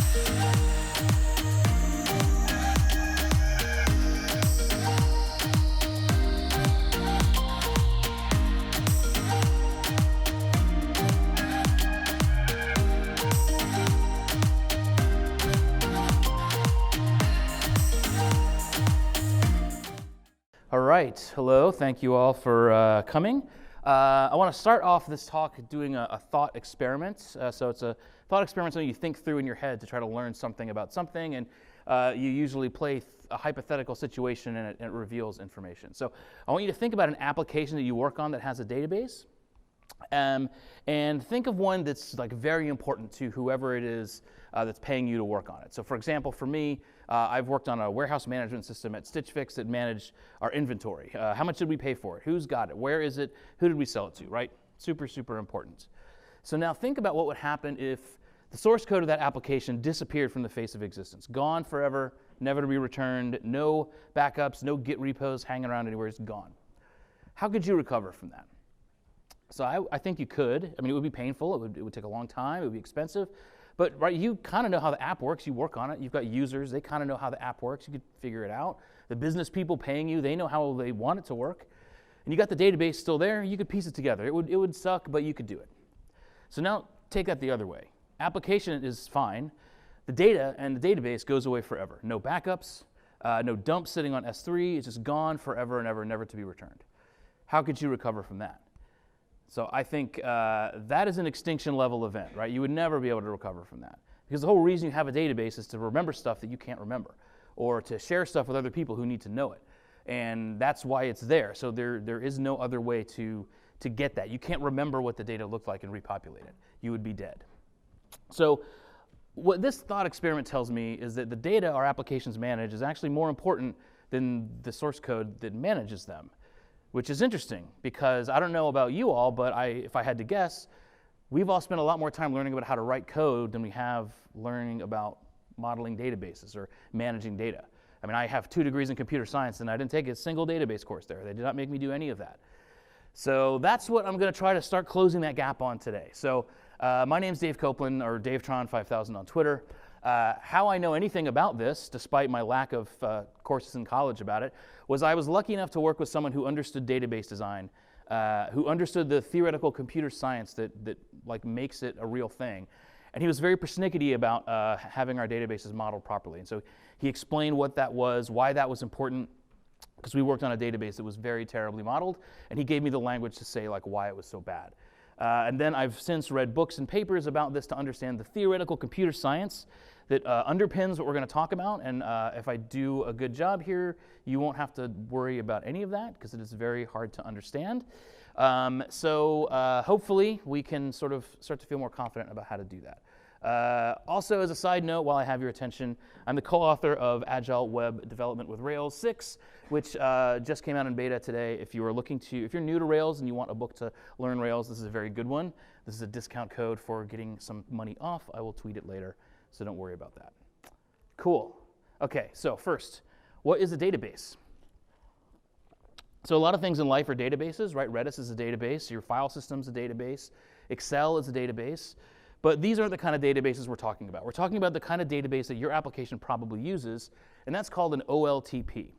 All right, hello, thank you all for coming. I want to start off this talk doing a thought experiment. So it's a thought experiment, something you think through in your head to try to learn something about something, and you usually play a hypothetical situation and it reveals information. So I want you to think about an application that you work on that has a database, and think of one that's like very important to whoever it is that's paying you to work on it. So for example, for me, I've worked on a warehouse management system at Stitch Fix that managed our inventory. How much did we pay for it? Who's got it? Where is it? Who did we sell it to, right? Super, super important. So now think about what would happen if the source code of that application disappeared from the face of existence. Gone forever, never to be returned, no backups, no Git repos hanging around anywhere, it's gone. How could you recover from that? So I think you could. I mean, it would be painful, it would take a long time, it would be expensive. But right, you kind of know how the app works, you work on it, you've got users, they kind of know how the app works, you could figure it out. The business people paying you, they know how they want it to work. And you got the database still there, you could piece it together. It would suck, but you could do it. So now take that the other way. Application is fine. The data and the database goes away forever. No backups, no dumps sitting on S3, it's just gone forever and ever, never to be returned. How could you recover from that? So I think that is an extinction level event, right? You would never be able to recover from that. Because the whole reason you have a database is to remember stuff that you can't remember, or to share stuff with other people who need to know it. And that's why it's there. So there is no other way to get that. You can't remember what the data looked like and repopulate it. You would be dead. So what this thought experiment tells me is that the data our applications manage is actually more important than the source code that manages them. Which is interesting, because I don't know about you all, but if I had to guess, we've all spent a lot more time learning about how to write code than we have learning about modeling databases or managing data. I mean, I have 2 degrees in computer science, and I didn't take a single database course there. They did not make me do any of that. So that's what I'm going to try to start closing that gap on today. So my name's Dave Copeland, or DaveTron5000 on Twitter. How I know anything about this, despite my lack of courses in college about it, was I was lucky enough to work with someone who understood database design, who understood the theoretical computer science that like makes it a real thing. And he was very persnickety about having our databases modeled properly. And so he explained what that was, why that was important, because we worked on a database that was very terribly modeled, and he gave me the language to say like why it was so bad. And then I've since read books and papers about this to understand the theoretical computer science that underpins what we're going to talk about. And if I do a good job here, you won't have to worry about any of that, because it is very hard to understand. So hopefully we can sort of start to feel more confident about how to do that. Also, as a side note, while I have your attention, I'm the co-author of Agile Web Development with Rails 6, which just came out in beta today. If you're new to Rails and you want a book to learn Rails, this is a very good one. This is a discount code for getting some money off. I will tweet it later, so don't worry about that. Cool. Okay, so first, what is a database? So a lot of things in life are databases, right? Redis is a database, your file system's a database, Excel is a database. But these aren't the kind of databases we're talking about. We're talking about the kind of database that your application probably uses, and that's called an OLTP.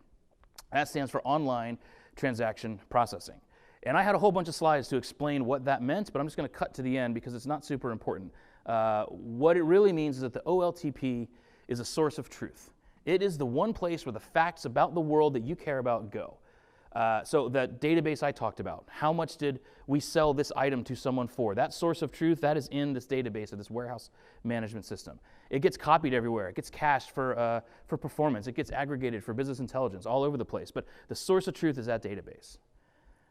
That stands for Online Transaction Processing. And I had a whole bunch of slides to explain what that meant, but I'm just going to cut to the end because it's not super important. What it really means is that the OLTP is a source of truth. It is the one place where the facts about the world that you care about go. So that database I talked about, how much did we sell this item to someone for? That source of truth, that is in this database of this warehouse management system. It gets copied everywhere. It gets cached for performance. It gets aggregated for business intelligence all over the place. But the source of truth is that database.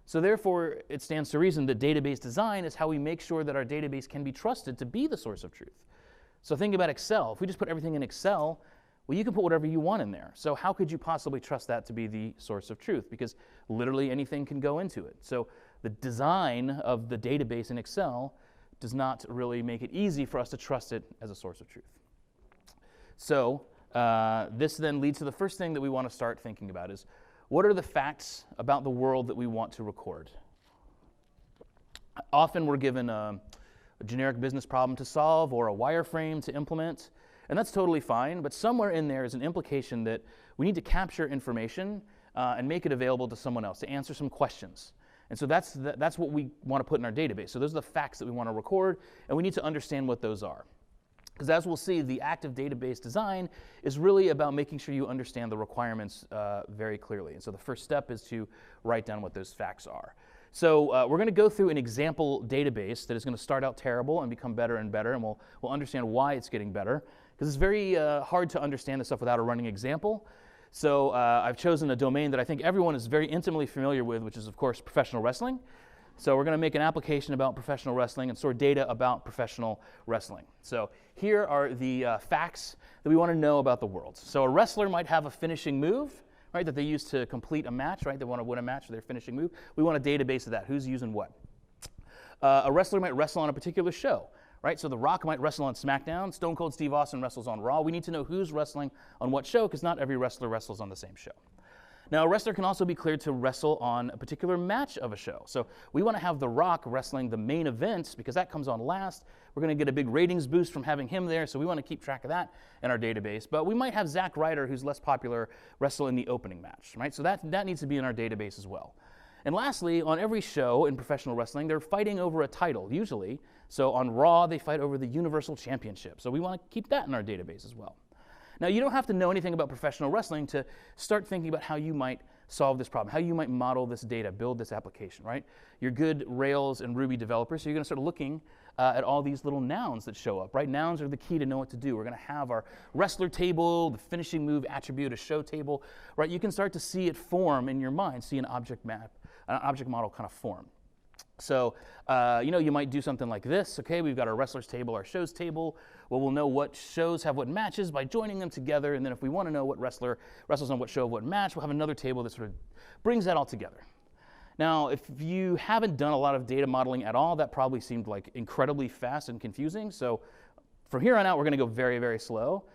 So therefore, it stands to reason that database design is how we make sure that our database can be trusted to be the source of truth. So think about Excel. If we just put everything in Excel, well, you can put whatever you want in there. So how could you possibly trust that to be the source of truth? Because literally anything can go into it. So the design of the database in Excel does not really make it easy for us to trust it as a source of truth. So this then leads to the first thing that we want to start thinking about is, what are the facts about the world that we want to record? Often we're given a generic business problem to solve or a wireframe to implement. And that's totally fine, but somewhere in there is an implication that we need to capture information and make it available to someone else, to answer some questions. And so that's what we want to put in our database. So those are the facts that we want to record, and we need to understand what those are. Because as we'll see, the active database design is really about making sure you understand the requirements very clearly. And so the first step is to write down what those facts are. So we're going to go through an example database that is going to start out terrible and become better and better, and we'll understand why it's getting better. Because it's very hard to understand this stuff without a running example. So I've chosen a domain that I think everyone is very intimately familiar with, which is, of course, professional wrestling. So we're going to make an application about professional wrestling and store data about professional wrestling. So here are the facts that we want to know about the world. So a wrestler might have a finishing move, right, that they use to complete a match, right? They want to win a match with their finishing move. We want a database of that. Who's using what? A wrestler might wrestle on a particular show, right? So The Rock might wrestle on SmackDown. Stone Cold Steve Austin wrestles on Raw. We need to know who's wrestling on what show, because not every wrestler wrestles on the same show. Now, a wrestler can also be cleared to wrestle on a particular match of a show. So we want to have The Rock wrestling the main event, because that comes on last. We're going to get a big ratings boost from having him there, so we want to keep track of that in our database. But we might have Zack Ryder, who's less popular, wrestle in the opening match, right? So that needs to be in our database as well. And lastly, on every show in professional wrestling, they're fighting over a title, usually. So on Raw, they fight over the Universal Championship. So we want to keep that in our database as well. Now, you don't have to know anything about professional wrestling to start thinking about how you might solve this problem, how you might model this data, build this application, right? You're good Rails and Ruby developers, so you're going to start looking at all these little nouns that show up, right? Nouns are the key to know what to do. We're going to have our wrestler table, the finishing move attribute, a show table, right? You can start to see it form in your mind, see an object map, an object model kind of form. So, you might do something like this. Okay, we've got our wrestlers table, our shows table. Well, we'll know what shows have what matches by joining them together. And then if we want to know what wrestler wrestles on what show of what match, we'll have another table that sort of brings that all together. Now, if you haven't done a lot of data modeling at all, that probably seemed like incredibly fast and confusing. So from here on out, we're going to go very, very slow.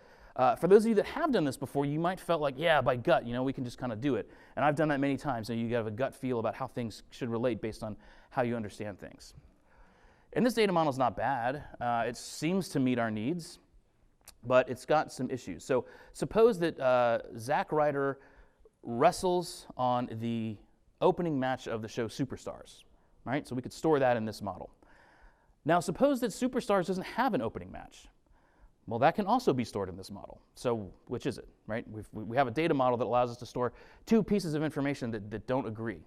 For those of you that have done this before, you might felt like, yeah, by gut, we can just kind of do it. And I've done that many times, and you have a gut feel about how things should relate based on how you understand things. And this data model is not bad. It seems to meet our needs, but it's got some issues. So suppose that Zack Ryder wrestles on the opening match of the show Superstars, right? So we could store that in this model. Now suppose that Superstars doesn't have an opening match. Well, that can also be stored in this model. So which is it, right? We have a data model that allows us to store two pieces of information that don't agree.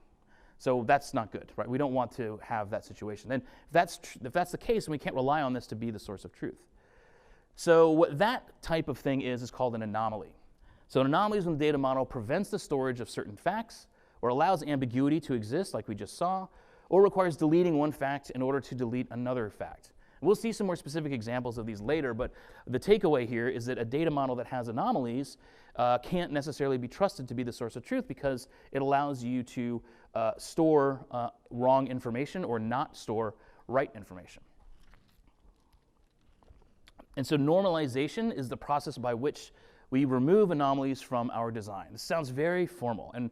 So that's not good, right? We don't want to have that situation. And if that's the case, then we can't rely on this to be the source of truth. So what that type of thing is called an anomaly. So an anomaly in the data model prevents the storage of certain facts, or allows ambiguity to exist, like we just saw, or requires deleting one fact in order to delete another fact. We'll see some more specific examples of these later, but the takeaway here is that a data model that has anomalies can't necessarily be trusted to be the source of truth, because it allows you to store wrong information or not store right information. And so normalization is the process by which we remove anomalies from our design. This sounds very formal, and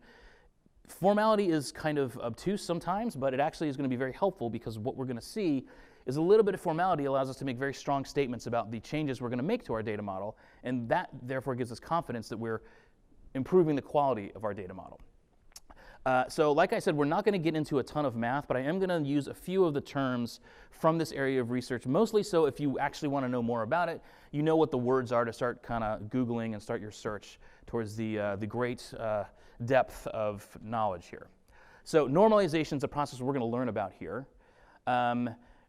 formality is kind of obtuse sometimes, but it actually is going to be very helpful, because what we're going to see is a little bit of formality allows us to make very strong statements about the changes we're going to make to our data model, and that therefore gives us confidence that we're improving the quality of our data model. So like I said, we're not going to get into a ton of math, but I am going to use a few of the terms from this area of research, mostly so if you actually want to know more about it, you know what the words are to start kind of Googling and start your search towards the great depth of knowledge here. So normalization is a process we're going to learn about here.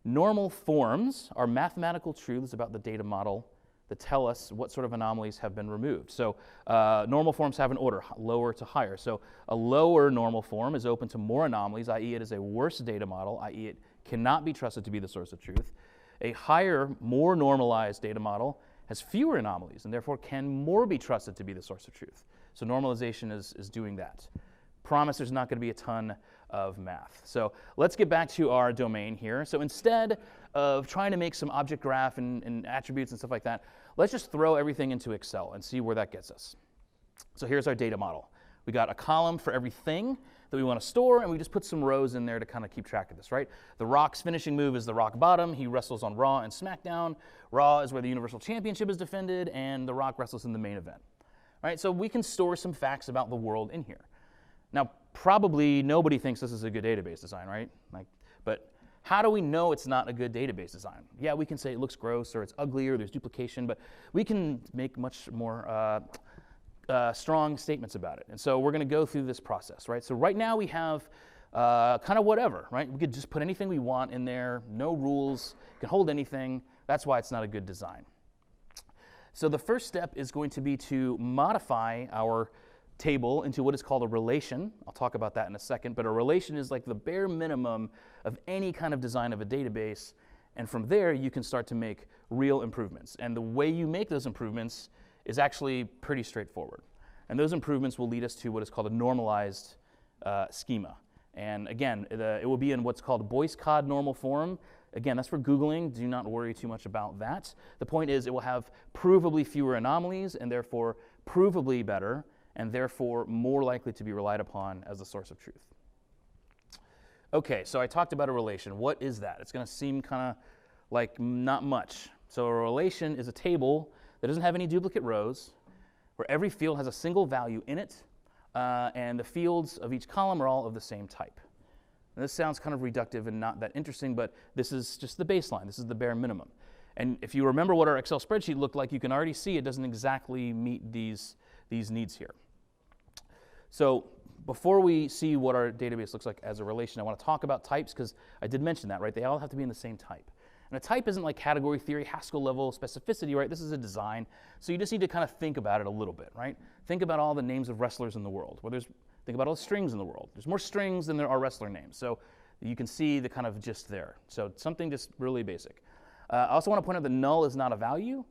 Normal forms are mathematical truths about the data model that tell us what sort of anomalies have been removed. So normal forms have an order, lower to higher. So a lower normal form is open to more anomalies, i.e. it is a worse data model, i.e. it cannot be trusted to be the source of truth. A higher, more normalized data model has fewer anomalies, and therefore can more be trusted to be the source of truth. So normalization is doing that. Promise there's not going to be a ton of math. So let's get back to our domain here. So instead of trying to make some object graph and attributes and stuff like that, let's just throw everything into Excel and see where that gets us. So here's our data model. We got a column for everything. that we want to store, and we just put some rows in there to kind of keep track of this, right? The Rock's finishing move is the Rock bottom. He wrestles on Raw and SmackDown. Raw is where the Universal Championship is defended, and the Rock wrestles in the main event. Right? So we can store some facts about the world in here. Now, probably nobody thinks this is a good database design, right? But how do we know it's not a good database design? Yeah, we can say it looks gross, or it's ugly, or there's duplication, but we can make much more strong statements about it. And so we're going to go through this process, right? So right now we have kind of whatever, right? We could just put anything we want in there, no rules, can hold anything. That's why it's not a good design. So the first step is going to be to modify our table into what is called a relation. I'll talk about that in a second, but a relation is like the bare minimum of any kind of design of a database, and from there you can start to make real improvements. And the way you make those improvements is actually pretty straightforward. And those improvements will lead us to what is called a normalized schema. And again, it will be in what's called Boyce Codd normal form. Again, that's for Googling. Do not worry too much about that. The point is it will have provably fewer anomalies and therefore provably better and therefore more likely to be relied upon as a source of truth. Okay, so I talked about a relation. What is that? It's going to seem kind of like not much. So a relation is a table that doesn't have any duplicate rows, where every field has a single value in it, and the fields of each column are all of the same type. And this sounds kind of reductive and not that interesting, but this is just the baseline. This is the bare minimum. And if you remember what our Excel spreadsheet looked like, you can already see it doesn't exactly meet these needs here. So before we see what our database looks like as a relation, I want to talk about types, because I did mention that, right? They all have to be in the same type. And a type isn't like category theory, Haskell level specificity, right? This is a design. So you just need to kind of think about it a little bit, right? Think about all the names of wrestlers in the world. Think about all the strings in the world. There's more strings than there are wrestler names. So you can see the kind of gist there. So something just really basic. I also want to point out that null is not a value.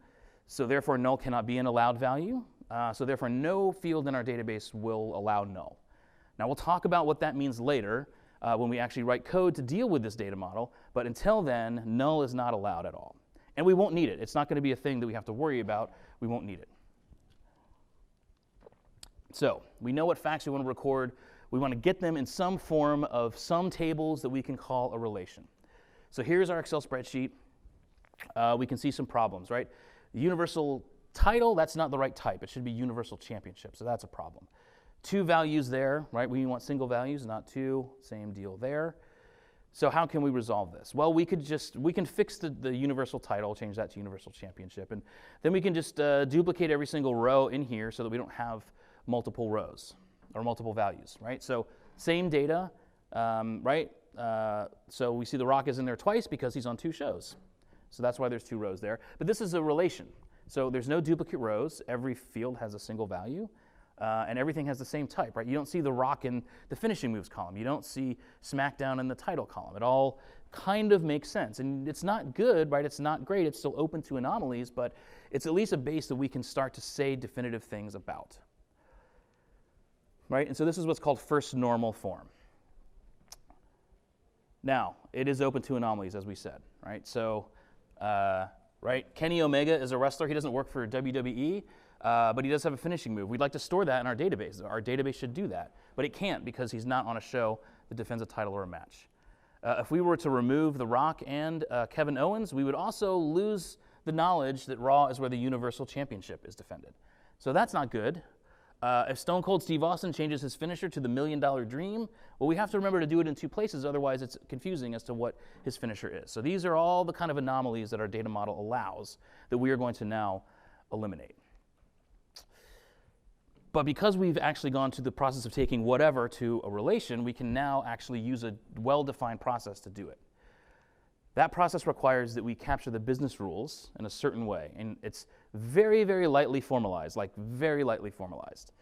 So therefore, null cannot be an allowed value. So therefore, no field in our database will allow null. Now, we'll talk about what that means later when we actually write code to deal with this data model. But until then, null is not allowed at all. And we won't need it. It's not going to be a thing that we have to worry about. We won't need it. So we know what facts we want to record. We want to get them in some form of some tables that we can call a relation. So here's our Excel spreadsheet. We can see some problems, right? The universal title, that's not the right type. It should be universal championship, so that's a problem. 2 values there, right? We want single values, not 2. Same deal there. So how can we resolve this? Well, we can fix the universal title, change that to universal championship, and then we can just duplicate every single row in here so that we don't have multiple rows or multiple values, right? So same data, right? So we see the Rock is in there twice because he's on 2 shows. So that's why there's 2 rows there. But this is a relation. So there's no duplicate rows. Every field has a single value. And everything has the same type, right? You don't see the Rock in the finishing moves column. You don't see SmackDown in the title column. It all kind of makes sense. And it's not good, right? It's not great. It's still open to anomalies, but it's at least a base that we can start to say definitive things about. Right? And so this is what's called first normal form. Now, it is open to anomalies, as we said, right? So, right, Kenny Omega is a wrestler. He doesn't work for WWE, but he does have a finishing move. We'd like to store that in our database. Our database should do that, but it can't because he's not on a show that defends a title or a match. If we were to remove The Rock and Kevin Owens, we would also lose the knowledge that Raw is where the Universal Championship is defended. So that's not good. If Stone Cold Steve Austin changes his finisher to the $1 Million Dream, well, we have to remember to do it in 2 places, otherwise it's confusing as to what his finisher is. So these are all the kind of anomalies that our data model allows that we are going to now eliminate. But because we've actually gone to the process of taking whatever to a relation, we can now actually use a well-defined process to do it. That process requires that we capture the business rules in a certain way, and it's very, very lightly formalized, like very lightly formalized.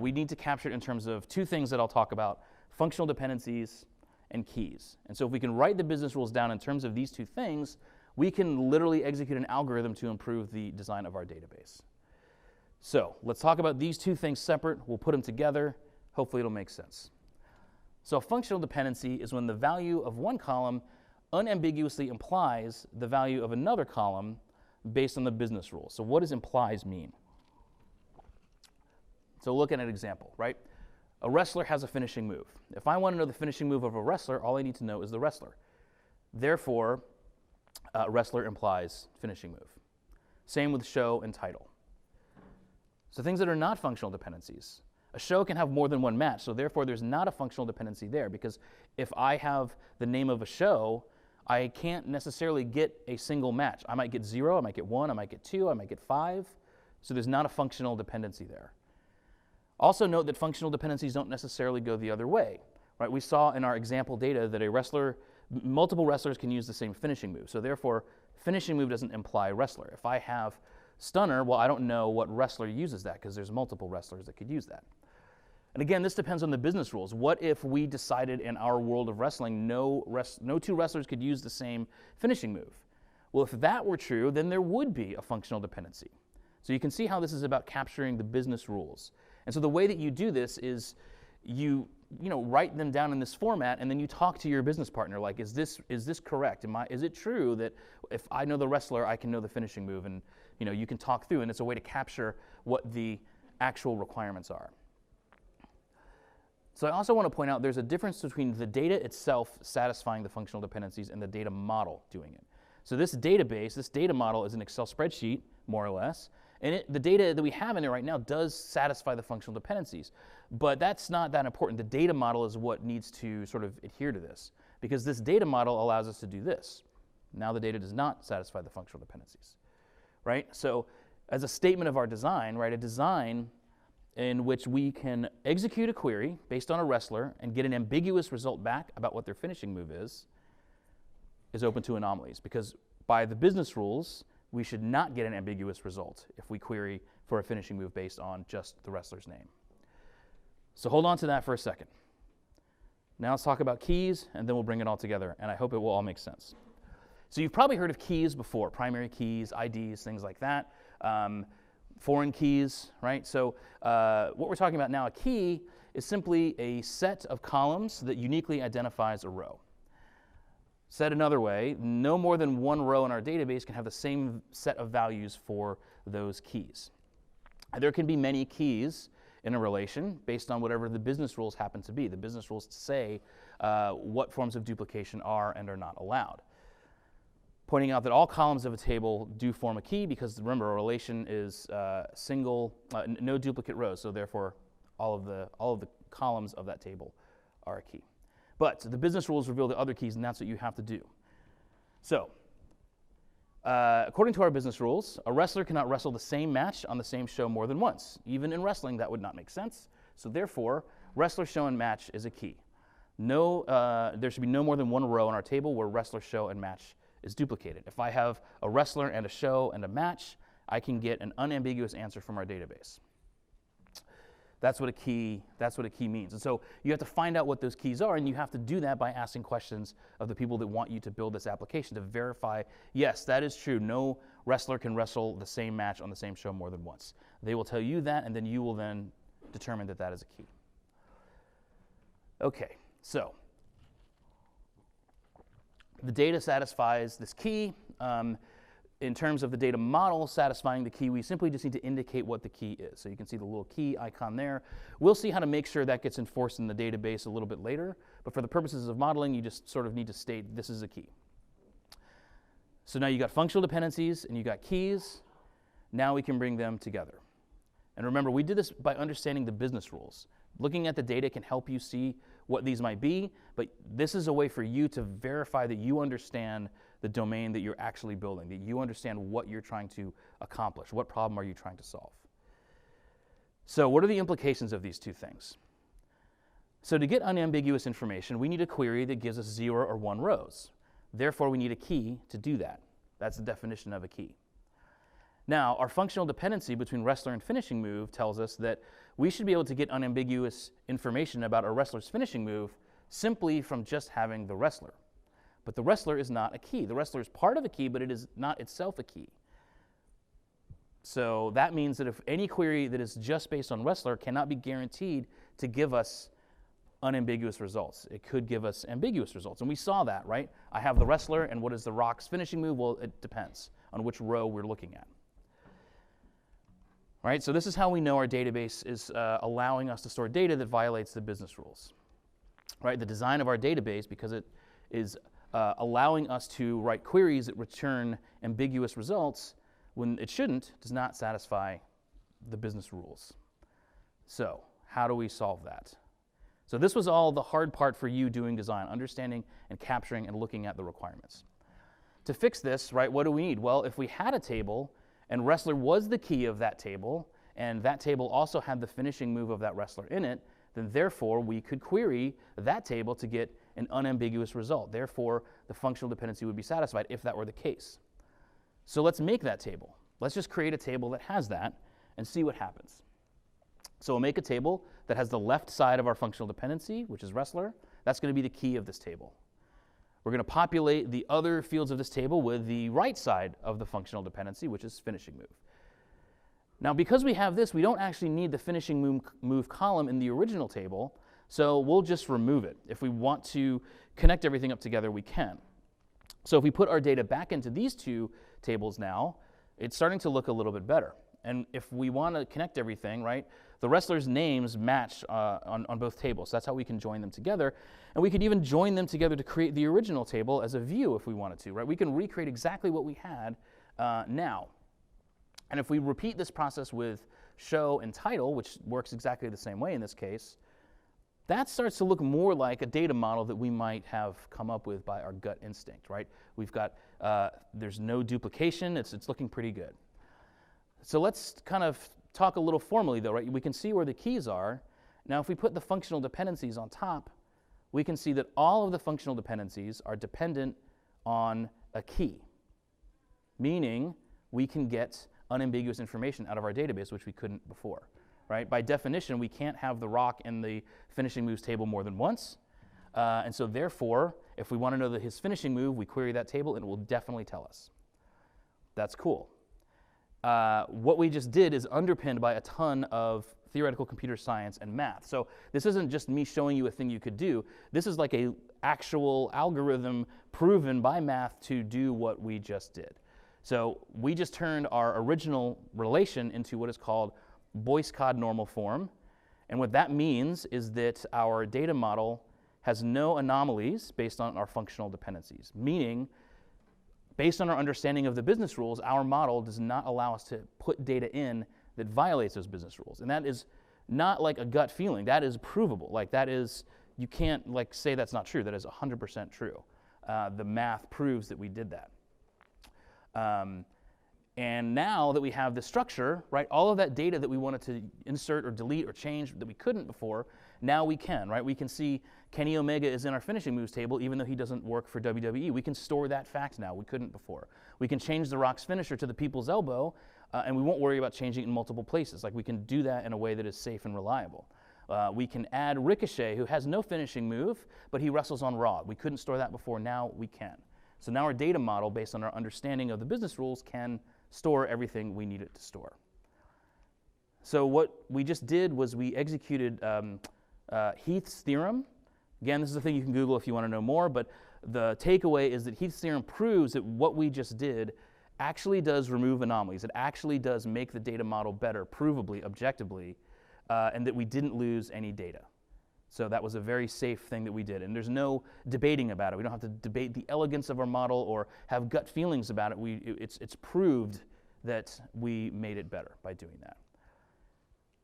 We need to capture it in terms of 2 things that I'll talk about, functional dependencies and keys. And so if we can write the business rules down in terms of these 2 things, we can literally execute an algorithm to improve the design of our database. So let's talk about these 2 things separate. We'll put them together. Hopefully it'll make sense. So a functional dependency is when the value of one column unambiguously implies the value of another column based on the business rules. So what does implies mean? So look at an example, right? A wrestler has a finishing move. If I want to know the finishing move of a wrestler, all I need to know is the wrestler. Therefore, wrestler implies finishing move. Same with show and title. So things that are not functional dependencies. A show can have more than one match, so therefore there's not a functional dependency there, because if I have the name of a show, I can't necessarily get a single match. I might get 0, I might get 1, I might get 2, I might get 5. So there's not a functional dependency there. Also note that functional dependencies don't necessarily go the other way. Right? We saw in our example data that multiple wrestlers can use the same finishing move. So therefore, finishing move doesn't imply wrestler. If I have stunner, well, I don't know what wrestler uses that, because there's multiple wrestlers that could use that. And again, this depends on the business rules. What if we decided in our world of wrestling no two wrestlers could use the same finishing move? Well, if that were true, then there would be a functional dependency. So you can see how this is about capturing the business rules. And so the way that you do this is you write them down in this format, and then you talk to your business partner, like, is this correct? Is it true that if I know the wrestler, I can know the finishing move? And you can talk through, and it's a way to capture what the actual requirements are. So I also want to point out there's a difference between the data itself satisfying the functional dependencies and the data model doing it. So this database, this data model is an Excel spreadsheet, more or less, and the data that we have in there right now does satisfy the functional dependencies. But that's not that important. The data model is what needs to sort of adhere to this, because this data model allows us to do this. Now the data does not satisfy the functional dependencies, right? So as a statement of our design, right, a design in which we can execute a query based on a wrestler and get an ambiguous result back about what their finishing move is open to anomalies, because by the business rules, we should not get an ambiguous result if we query for a finishing move based on just the wrestler's name. So hold on to that for a second. Now let's talk about keys, and then we'll bring it all together, and I hope it will all make sense. So you've probably heard of keys before, primary keys, IDs, things like that. Foreign keys, right? So what we're talking about now, a key is simply a set of columns that uniquely identifies a row. Said another way, no more than one row in our database can have the same set of values for those keys. There can be many keys in a relation based on whatever the business rules happen to be. The business rules say what forms of duplication are and are not allowed. Pointing out that all columns of a table do form a key, because remember, a relation is no duplicate rows, so therefore all of the columns of that table are a key. But the business rules reveal the other keys, and that's what you have to do. So according to our business rules, a wrestler cannot wrestle the same match on the same show more than once. Even in wrestling, that would not make sense. So therefore, wrestler, show, and match is a key. There should be no more than one row on our table where wrestler, show, and match is duplicated. If I have a wrestler and a show and a match, I can get an unambiguous answer from our database. That's what a key means. And so you have to find out what those keys are, and you have to do that by asking questions of the people that want you to build this application to verify, yes, that is true. No wrestler can wrestle the same match on the same show more than once. They will tell you that, and then you will then determine that that is a key. Okay, so the data satisfies this key. In terms of the data model satisfying the key, we simply just need to indicate what the key is. So you can see the little key icon there. We'll see how to make sure that gets enforced in the database a little bit later, but for the purposes of modeling, you just sort of need to state this is a key. So now you got functional dependencies and you got keys. Now we can bring them together. And remember, we did this by understanding the business rules. Looking at the data can help you see what these might be, but this is a way for you to verify that you understand the domain that you're actually building, that you understand what you're trying to accomplish, what problem are you trying to solve. So what are the implications of these two things? So to get unambiguous information, we need a query that gives us 0 or 1 rows. Therefore, we need a key to do that. That's the definition of a key. Now, our functional dependency between wrestler and finishing move tells us that we should be able to get unambiguous information about a wrestler's finishing move simply from just having the wrestler. But the wrestler is not a key. The wrestler is part of a key, but it is not itself a key. So that means that if any query that is just based on wrestler cannot be guaranteed to give us unambiguous results. It could give us ambiguous results. And we saw that, right? I have the wrestler, and what is the rock's finishing move? Well, it depends on which row we're looking at. right? So this is how we know our database is allowing us to store data that violates the business rules, right? The design of our database, because it is allowing us to write queries that return ambiguous results when it shouldn't, does not satisfy the business rules. So how do we solve that? So this was all the hard part for you doing design, understanding and capturing and looking at the requirements. To fix this, right, what do we need? Well, if we had a table and wrestler was the key of that table, and that table also had the finishing move of that wrestler in it, then therefore we could query that table to get an unambiguous result. Therefore, the functional dependency would be satisfied if that were the case. So let's make that table. Let's just create a table that has that and see what happens. So we'll make a table that has the left side of our functional dependency, which is wrestler. That's going to be the key of this table. We're going to populate the other fields of this table with the right side of the functional dependency, which is finishing move. Now, because we have this, we don't actually need the finishing move column in the original table, so we'll just remove it. If we want to connect everything up together, we can. So if we put our data back into these two tables now, it's starting to look a little bit better. And if we want to connect everything, right, the wrestlers' names match on both tables. So that's how we can join them together. And we could even join them together to create the original table as a view if we wanted to, right? We can recreate exactly what we had now. And if we repeat this process with show and title, which works exactly the same way in this case, that starts to look more like a data model that we might have come up with by our gut instinct, right? We've got, there's no duplication, it's looking pretty good. So let's kind of talk a little formally though, right? We can see where the keys are. Now if we put the functional dependencies on top, we can see that all of the functional dependencies are dependent on a key, meaning we can get unambiguous information out of our database, which we couldn't before, right? By definition, we can't have the rock in the finishing moves table more than once. And so therefore, if we want to know his finishing move, we query that table and it will definitely tell us. That's cool. What we just did is underpinned by a ton of theoretical computer science and math. So this isn't just me showing you a thing you could do. This is like an actual algorithm proven by math to do what we just did. So we just turned our original relation into what is called Boyce-Codd normal form. And what that means is that our data model has no anomalies based on our functional dependencies, meaning based on our understanding of the business rules, our model does not allow us to put data in that violates those business rules. And that is not like a gut feeling. That is provable. Like that is, you can't like say that's not true. That is 100% true. The math proves that we did that. And now that we have this structure, right, all of that data that we wanted to insert or delete or change that we couldn't before, now we can, right? We can see Kenny Omega is in our finishing moves table even though he doesn't work for WWE. We can store that fact now. We couldn't before. We can change the Rock's finisher to the people's elbow and we won't worry about changing it in multiple places. Like we can do that in a way that is safe and reliable. We can add Ricochet, who has no finishing move, but he wrestles on Raw. We couldn't store that before. Now we can. So now our data model, based on our understanding of the business rules, can store everything we need it to store. So what we just did was we executed Heath's theorem. Again, this is a thing you can Google if you want to know more, but the takeaway is that Heath's theorem proves that what we just did actually does remove anomalies. It actually does make the data model better, provably, objectively, and that we didn't lose any data. So that was a very safe thing that we did. And there's no debating about it. We don't have to debate the elegance of our model or have gut feelings about it. It's proved that we made it better by doing that.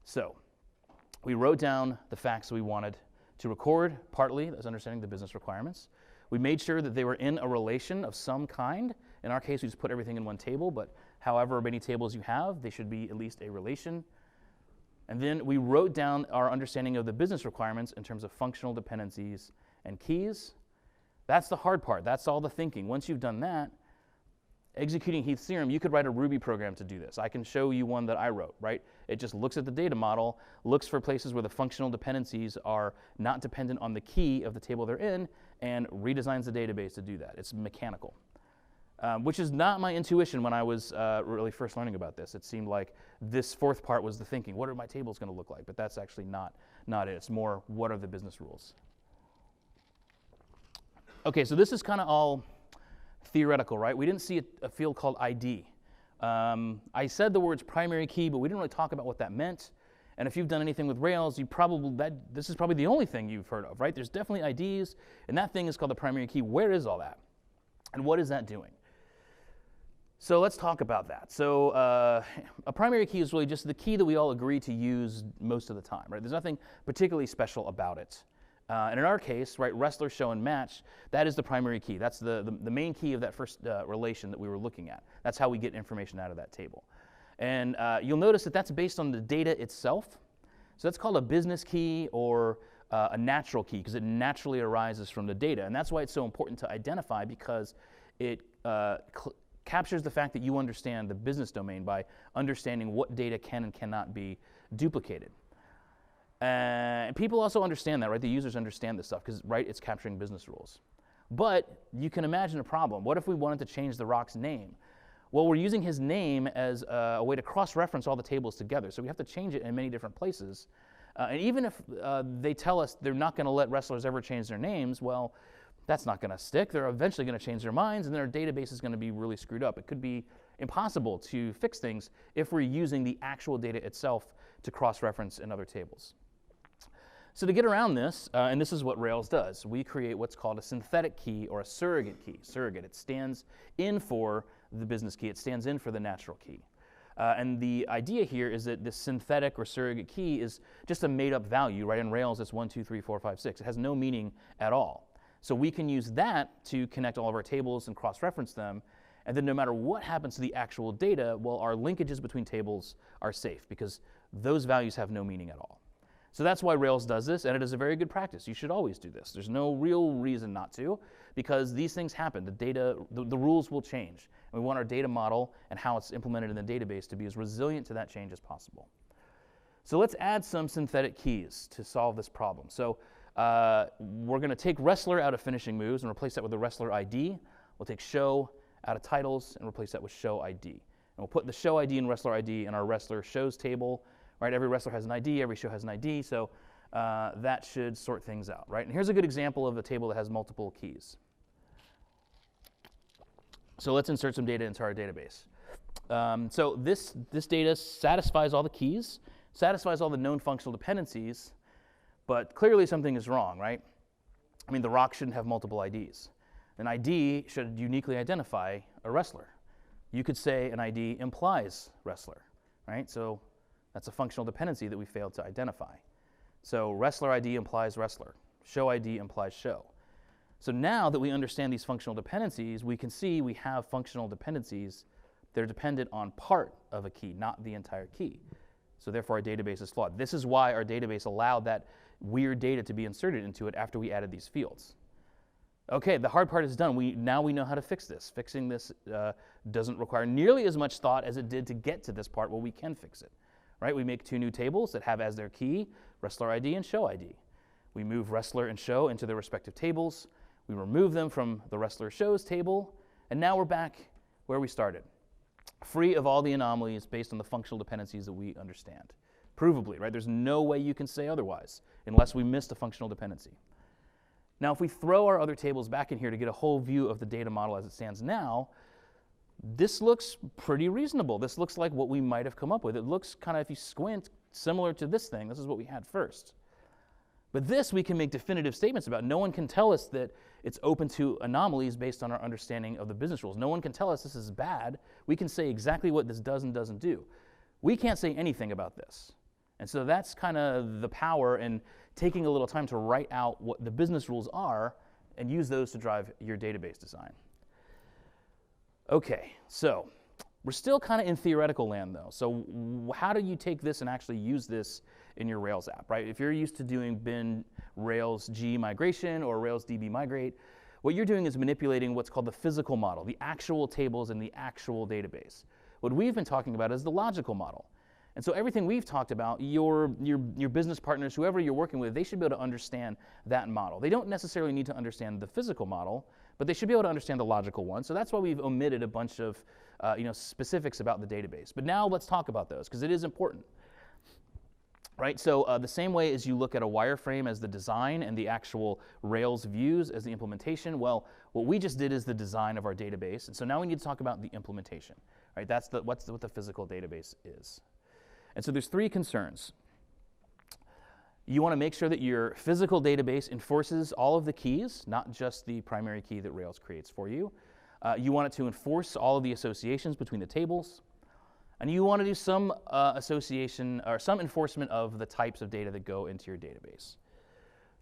So we wrote down the facts we wanted to record, partly as understanding the business requirements. We made sure that they were in a relation of some kind. In our case, we just put everything in one table, but however many tables you have, they should be at least a relation. And then we wrote down our understanding of the business requirements in terms of functional dependencies and keys. That's the hard part. That's all the thinking. Once you've done that, executing Heath's theorem, you could write a Ruby program to do this. I can show you one that I wrote, right? It just looks at the data model, looks for places where the functional dependencies are not dependent on the key of the table they're in, and redesigns the database to do that. It's mechanical. Which is not my intuition when I was really first learning about this. It seemed like this fourth part was the thinking. What are my tables going to look like? But that's actually not it. It's more, what are the business rules? Okay, so this is kind of all theoretical, right? We didn't see a field called ID I said the words primary key, but we didn't really talk about what that meant. And if you've done anything with Rails, this is probably the only thing you've heard of, right? There's definitely IDs, and that thing is called the primary key. Where is all that? And what is that doing? So let's talk about that. So a primary key is really just the key that we all agree to use most of the time, right? There's nothing particularly special about it. And in our case, right, wrestler, show, and match, that is the primary key. That's the main key of that first relation that we were looking at. That's how we get information out of that table. And you'll notice that that's based on the data itself. So that's called a business key or a natural key because it naturally arises from the data. And that's why it's so important to identify, because it captures the fact that you understand the business domain by understanding what data can and cannot be duplicated. And people also understand that, right? The users understand this stuff because, right, it's capturing business rules. But you can imagine a problem. What if we wanted to change the rock's name? Well, we're using his name as a way to cross-reference all the tables together. So we have to change it in many different places. And even if they tell us they're not going to let wrestlers ever change their names, well, that's not going to stick. They're eventually going to change their minds, and then our database is going to be really screwed up. It could be impossible to fix things if we're using the actual data itself to cross-reference in other tables. So to get around this, and this is what Rails does, we create what's called a synthetic key or a surrogate key. Surrogate, it stands in for the business key. It stands in for the natural key. And the idea here is that this synthetic or surrogate key is just a made-up value, right? In Rails, it's 1, 2, 3, 4, 5, 6. It has no meaning at all. So we can use that to connect all of our tables and cross-reference them. And then no matter what happens to the actual data, well, our linkages between tables are safe because those values have no meaning at all. So that's why Rails does this, and it is a very good practice. You should always do this. There's no real reason not to, because these things happen. The data, the rules will change. And we want our data model and how it's implemented in the database to be as resilient to that change as possible. So let's add some synthetic keys to solve this problem. So we're going to take wrestler out of finishing moves and replace that with the wrestler ID. We'll take show out of titles and replace that with show ID. And we'll put the show ID and wrestler ID in our wrestler shows table. Right, every wrestler has an ID, every show has an ID, so that should sort things out, right? And here's a good example of a table that has multiple keys. So let's insert some data into our database. So this data satisfies all the keys, satisfies all the known functional dependencies, but clearly something is wrong, right? I mean, the rock shouldn't have multiple IDs. An ID should uniquely identify a wrestler. You could say an ID implies wrestler, right? So that's a functional dependency that we failed to identify. So wrestler ID implies wrestler. Show ID implies show. So now that we understand these functional dependencies, we can see we have functional dependencies that are dependent on part of a key, not the entire key. So therefore our database is flawed. This is why our database allowed that weird data to be inserted into it after we added these fields. Okay, the hard part is done. Now we know how to fix this. Fixing this doesn't require nearly as much thought as it did to get to this part where we can fix it. Right, we make two new tables that have as their key wrestler ID and show ID. We move wrestler and show into their respective tables. We remove them from the wrestler shows table, and now we're back where we started, free of all the anomalies based on the functional dependencies that we understand. Provably, right? There's no way you can say otherwise unless we missed a functional dependency. Now, if we throw our other tables back in here to get a whole view of the data model as it stands now, this looks pretty reasonable. This looks like what we might have come up with. It looks kind of, if you squint, similar to this thing. This is what we had first. But this we can make definitive statements about. No one can tell us that it's open to anomalies based on our understanding of the business rules. No one can tell us this is bad. We can say exactly what this does and doesn't do. We can't say anything about this. And so that's kind of the power in taking a little time to write out what the business rules are and use those to drive your database design. Okay, so we're still kind of in theoretical land though. So how do you take this and actually use this in your Rails app, right? If you're used to doing bin Rails G migration or Rails DB migrate, what you're doing is manipulating what's called the physical model, the actual tables in the actual database. What we've been talking about is the logical model. And so everything we've talked about, your business partners, whoever you're working with, they should be able to understand that model. They don't necessarily need to understand the physical model, but they should be able to understand the logical one. So that's why we've omitted a bunch of specifics about the database. But now let's talk about those, because it is important. Right, so the same way as you look at a wireframe as the design and the actual Rails views as the implementation, well, what we just did is the design of our database. And so now we need to talk about the implementation. right? That's what the physical database is. And so there's three concerns. You want to make sure that your physical database enforces all of the keys, not just the primary key that Rails creates for you. You want it to enforce all of the associations between the tables. And you want to do some association or some enforcement of the types of data that go into your database.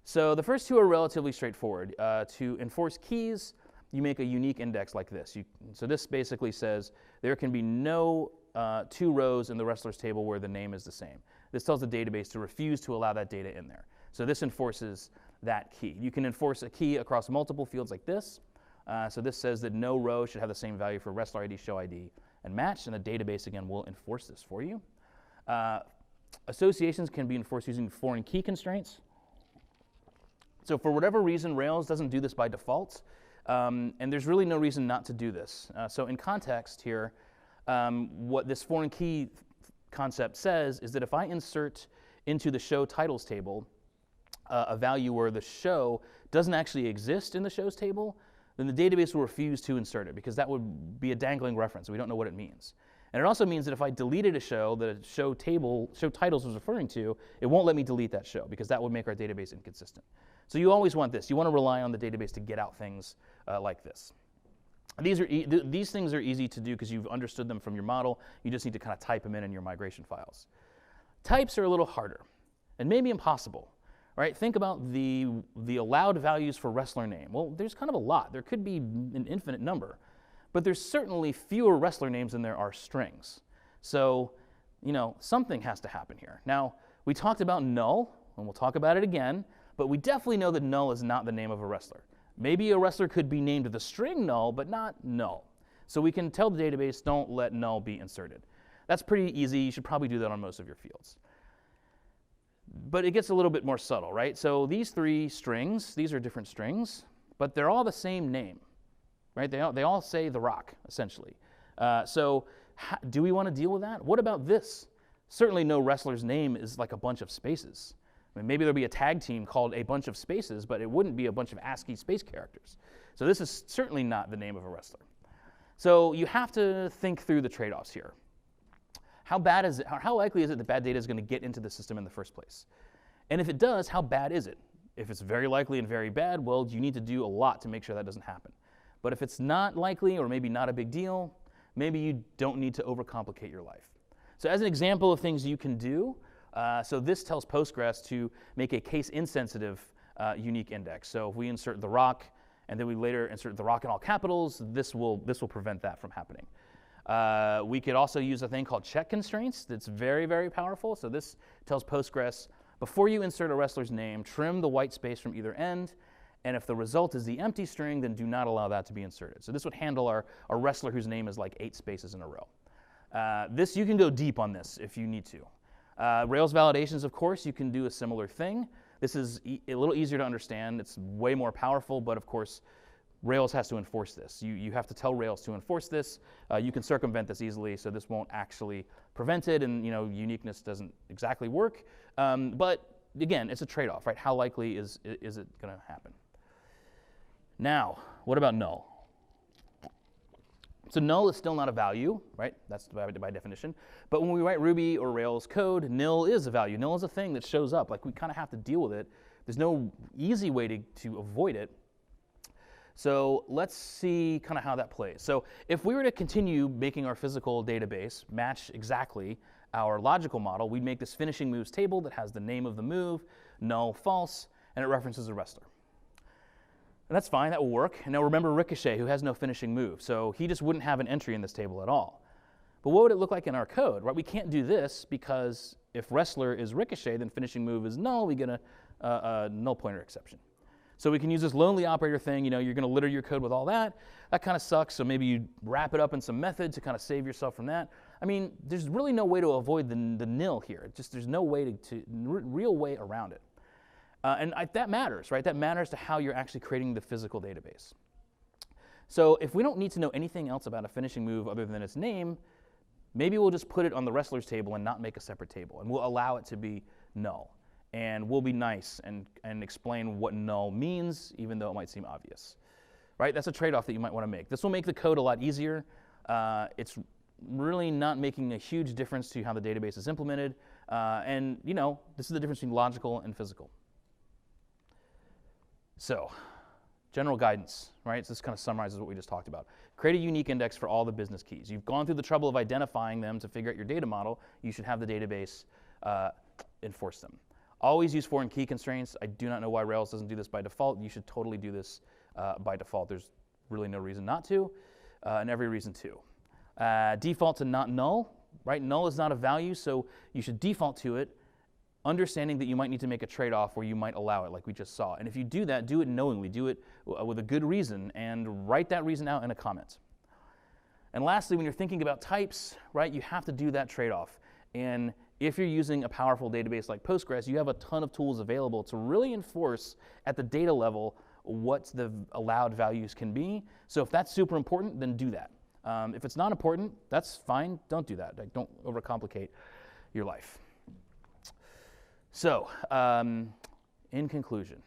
So the first two are relatively straightforward. To enforce keys, you make a unique index like this. So this basically says there can be no 2 rows in the wrestlers table where the name is the same. This tells the database to refuse to allow that data in there. So this enforces that key. You can enforce a key across multiple fields like this. So this says that no row should have the same value for wrestler ID, show ID, and match, and the database, again, will enforce this for you. Associations can be enforced using foreign key constraints. So for whatever reason, Rails doesn't do this by default, and there's really no reason not to do this. So in context here, what this foreign key concept says is that if I insert into the show titles table a value where the show doesn't actually exist in the shows table, then the database will refuse to insert it because that would be a dangling reference. We don't know what it means. And it also means that if I deleted a show that a show titles was referring to, it won't let me delete that show because that would make our database inconsistent. So you always want this. You want to rely on the database to get out things like this. These things are easy to do because you've understood them from your model. You just need to kind of type them in your migration files. Types are a little harder and maybe impossible. Right? Think about the allowed values for wrestler name. Well, there's kind of a lot. There could be an infinite number, but there's certainly fewer wrestler names than there are strings. So, something has to happen here. Now, we talked about null, and we'll talk about it again, but we definitely know that null is not the name of a wrestler. Maybe a wrestler could be named the string null, but not null. So we can tell the database, don't let null be inserted. That's pretty easy. You should probably do that on most of your fields. But it gets a little bit more subtle, right? So these 3 strings, these are different strings, but they're all the same name, right? They all say The Rock, essentially. So do we want to deal with that? What about this? Certainly no wrestler's name is like a bunch of spaces. I mean, maybe there'll be a tag team called a bunch of spaces, but it wouldn't be a bunch of ASCII space characters. So this is certainly not the name of a wrestler. So you have to think through the trade-offs here. How bad is it? How likely is it that bad data is going to get into the system in the first place? And if it does, how bad is it? If it's very likely and very bad, well, you need to do a lot to make sure that doesn't happen. But if it's not likely or maybe not a big deal, maybe you don't need to overcomplicate your life. So as an example of things you can do, so this tells Postgres to make a case-insensitive unique index. So if we insert The Rock and then we later insert The Rock in all capitals, this will prevent that from happening. We could also use a thing called check constraints that's very, very powerful. So this tells Postgres, before you insert a wrestler's name, trim the white space from either end, and if the result is the empty string, then do not allow that to be inserted. So this would handle our wrestler whose name is like 8 spaces in a row. You can go deep on this if you need to. Rails validations, of course, you can do a similar thing. This is a little easier to understand. It's way more powerful, but of course, Rails has to enforce this. You have to tell Rails to enforce this. You can circumvent this easily, so this won't actually prevent it, and uniqueness doesn't exactly work. But again, it's a trade-off, right? How likely is it going to happen? Now, what about null? So null is still not a value, right? That's by definition. But when we write Ruby or Rails code, nil is a value. Nil is a thing that shows up. Like, we kind of have to deal with it. There's no easy way to avoid it. So let's see kind of how that plays. So if we were to continue making our physical database match exactly our logical model, we'd make this finishing moves table that has the name of the move, null, false, and it references a wrestler. And that's fine, that will work. And now remember Ricochet, who has no finishing move, so he just wouldn't have an entry in this table at all. But what would it look like in our code, right? We can't do this because if wrestler is Ricochet, then finishing move is null, we get a null pointer exception. So we can use this lonely operator thing. You're going to litter your code with all that. That kind of sucks, so maybe you wrap it up in some method to kind of save yourself from that. I mean, there's really no way to avoid the nil here. There's no way real way around it. And that matters, right? That matters to how you're actually creating the physical database. So if we don't need to know anything else about a finishing move other than its name, maybe we'll just put it on the wrestlers table and not make a separate table, and we'll allow it to be null. And we'll be nice and explain what null means, even though it might seem obvious. Right? That's a trade-off that you might want to make. This will make the code a lot easier. It's really not making a huge difference to how the database is implemented. And this is the difference between logical and physical. So, general guidance, right? So this kind of summarizes what we just talked about. Create a unique index for all the business keys. You've gone through the trouble of identifying them to figure out your data model. You should have the database enforce them. Always use foreign key constraints. I do not know why Rails doesn't do this by default. You should totally do this by default. There's really no reason not to, and every reason to. Default to not null, right? Null is not a value, so you should default to it, understanding that you might need to make a trade-off where you might allow it, like we just saw. And if you do that, do it knowingly. Do it with a good reason, and write that reason out in a comment. And lastly, when you're thinking about types, right, you have to do that trade-off. And if you're using a powerful database like Postgres, you have a ton of tools available to really enforce at the data level what the allowed values can be. So if that's super important, then do that. If it's not important, that's fine. Don't do that. Like, don't overcomplicate your life. So, in conclusion,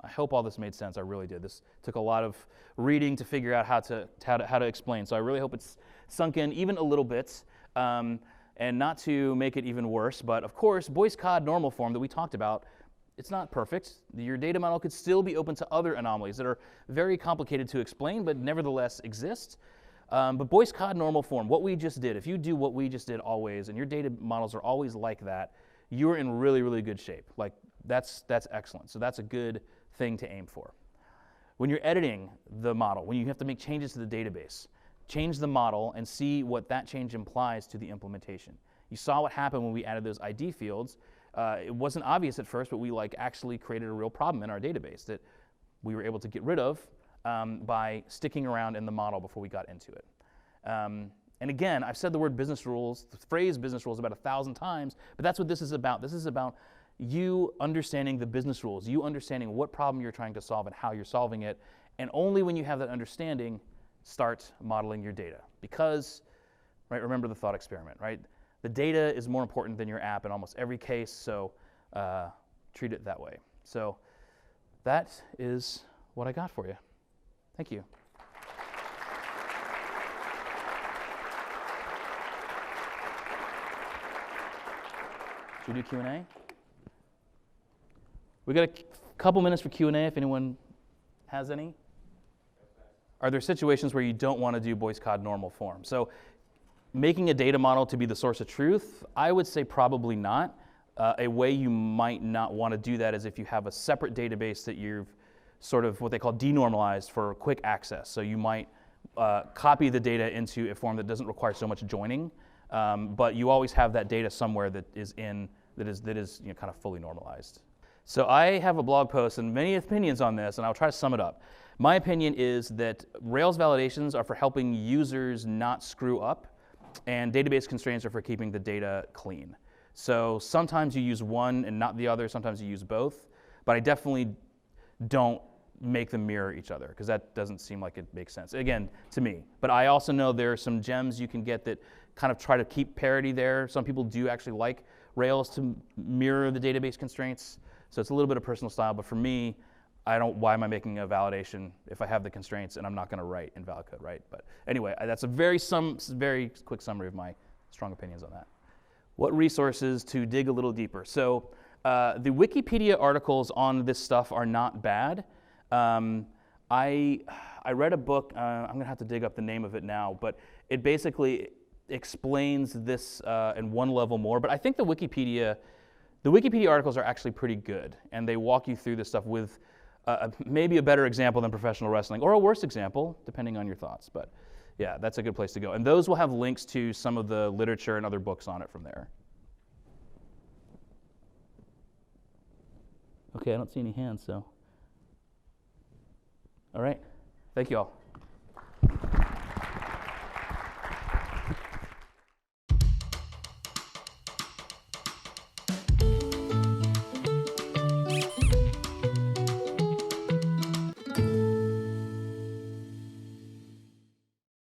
I hope all this made sense. I really did. This took a lot of reading to figure out how to explain. So I really hope it's sunk in even a little bit. And not to make it even worse, but of course, Boyce Codd normal form that we talked about, it's not perfect. Your data model could still be open to other anomalies that are very complicated to explain, but nevertheless exist. But Boyce Codd normal form, what we just did, if you do what we just did always, and your data models are always like that, you're in really, really good shape. Like, that's excellent. So that's a good thing to aim for. When you're editing the model, when you have to make changes to the database, change the model and see what that change implies to the implementation. You saw what happened when we added those ID fields. It wasn't obvious at first, but we actually created a real problem in our database that we were able to get rid of by sticking around in the model before we got into it. And again, I've said the word business rules, the phrase business rules about 1,000 times, but that's what this is about. This is about you understanding the business rules, you understanding what problem you're trying to solve and how you're solving it, and only when you have that understanding, start modeling your data. Because, right, remember the thought experiment, right? The data is more important than your app in almost every case, so treat it that way. So that is what I got for you. Thank you. Should we do Q&A? We got a couple minutes for Q&A if anyone has any. Are there situations where you don't want to do Boyce Codd normal form? So making a data model to be the source of truth, I would say probably not. A way you might not want to do that is if you have a separate database that you've sort of what they call denormalized for quick access. So you might copy the data into a form that doesn't require so much joining, but you always have that data somewhere that is kind of fully normalized. So I have a blog post and many opinions on this, and I'll try to sum it up. My opinion is that Rails validations are for helping users not screw up, and database constraints are for keeping the data clean. So sometimes you use one and not the other, sometimes you use both, but I definitely don't make them mirror each other, because that doesn't seem like it makes sense, again, to me. But I also know there are some gems you can get that kind of try to keep parity there. Some people do actually like Rails to mirror the database constraints, so it's a little bit of personal style, but for me, why am I making a validation if I have the constraints and I'm not going to write invalid code, right? But anyway, that's a very quick summary of my strong opinions on that. What resources to dig a little deeper? So the Wikipedia articles on this stuff are not bad. I read a book, I'm going to have to dig up the name of it now, but it basically explains this in one level more. But I think the Wikipedia articles are actually pretty good, and they walk you through this stuff with maybe a better example than professional wrestling, or a worse example, depending on your thoughts. But yeah, that's a good place to go. And those will have links to some of the literature and other books on it from there. Okay, I don't see any hands, so. All right, thank you all.